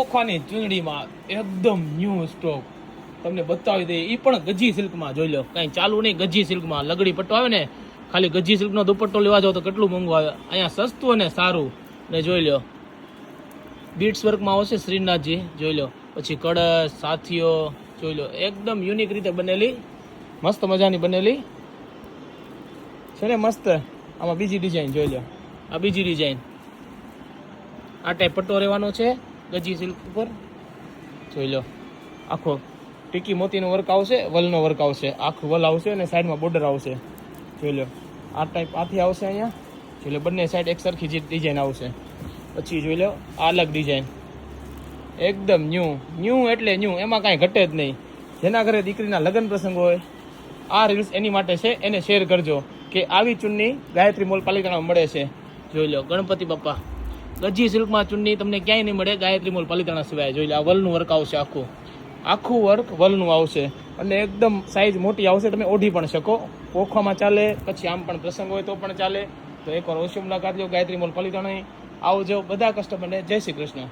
ઓખાની ચૂંદડીમાં એકદમ new stock તમને બતાવી દઈએ. એ પણ ગજી સિલ્કમાં જોઈ લો, કાંઈ ચાલુ નહીં. ગજી સિલ્કમાં લગડી પટ્ટો આવે ને, ખાલી ગજી સિલ્કનો દુપટ્ટો લેવા જાવ તો કેટલું મોંઘું આવે. અહીંયા સસ્તું અને સારું. ને જોઈ લો બીટ્સ વર્કમાં આવશે શ્રીનાથજી, જોઈ લો. પછી કળશ, સાથીઓ જોઈ લો, એકદમ યુનિક રીતે બનેલી, મસ્ત મજાની બનેલી છે ને, મસ્ત. આમાં બીજી ડિઝાઇન જોઈ લો, આ બીજી ડિઝાઇન. આ ટાઈપ પટ્ટો રહેવાનો છે ગજી સિલ્ક ઉપર, જોઈ લો. આખો ટીકી મોતીનો વર્ક આવશે, વલનો વર્ક આવશે, આખું વલ આવશે અને સાઈડમાં બોર્ડર આવશે, જોઈ લો. આ ટાઈપ આથી આવશે અહીંયા, જોઈ લો. બંને સાઈડ એક સરખી જે ડિઝાઇન આવશે. પછી જોઈ લો આ અલગ ડિઝાઇન, એકદમ ન્યૂ એટલે ન્યૂ, એમાં કાંઈ ઘટે જ નહીં. જેના ઘરે દીકરીના લગ્ન પ્રસંગ હોય, આ રીલ્સ એની માટે છે, એને શેર કરજો કે આવી ચુન્ની ગાયત્રી મોલ પાલિતાણામાં મળે છે. જોઈ લો ગણપતિ બાપા ગજી સિલ્કમાં ચુન્ની તમને ક્યાંય નહીં મળે ગાયત્રી મોલ પાલિતાણા સિવાય. જોઈ લો આ વલનું વર્ક આવશે, આખું વર્ક વલનું આવશે અને એકદમ સાઈઝ મોટી આવશે. તમે ઓઢી પણ શકો, પોખવામાં ચાલે, પછી આમ પણ પ્રસંગ હોય તો પણ ચાલે. તો એકવાર અવશ્ય મુલાકાત લો ગાયત્રી મોલ પાલિતાણા. આવજો બધા કસ્ટમરને. જય શ્રી કૃષ્ણ.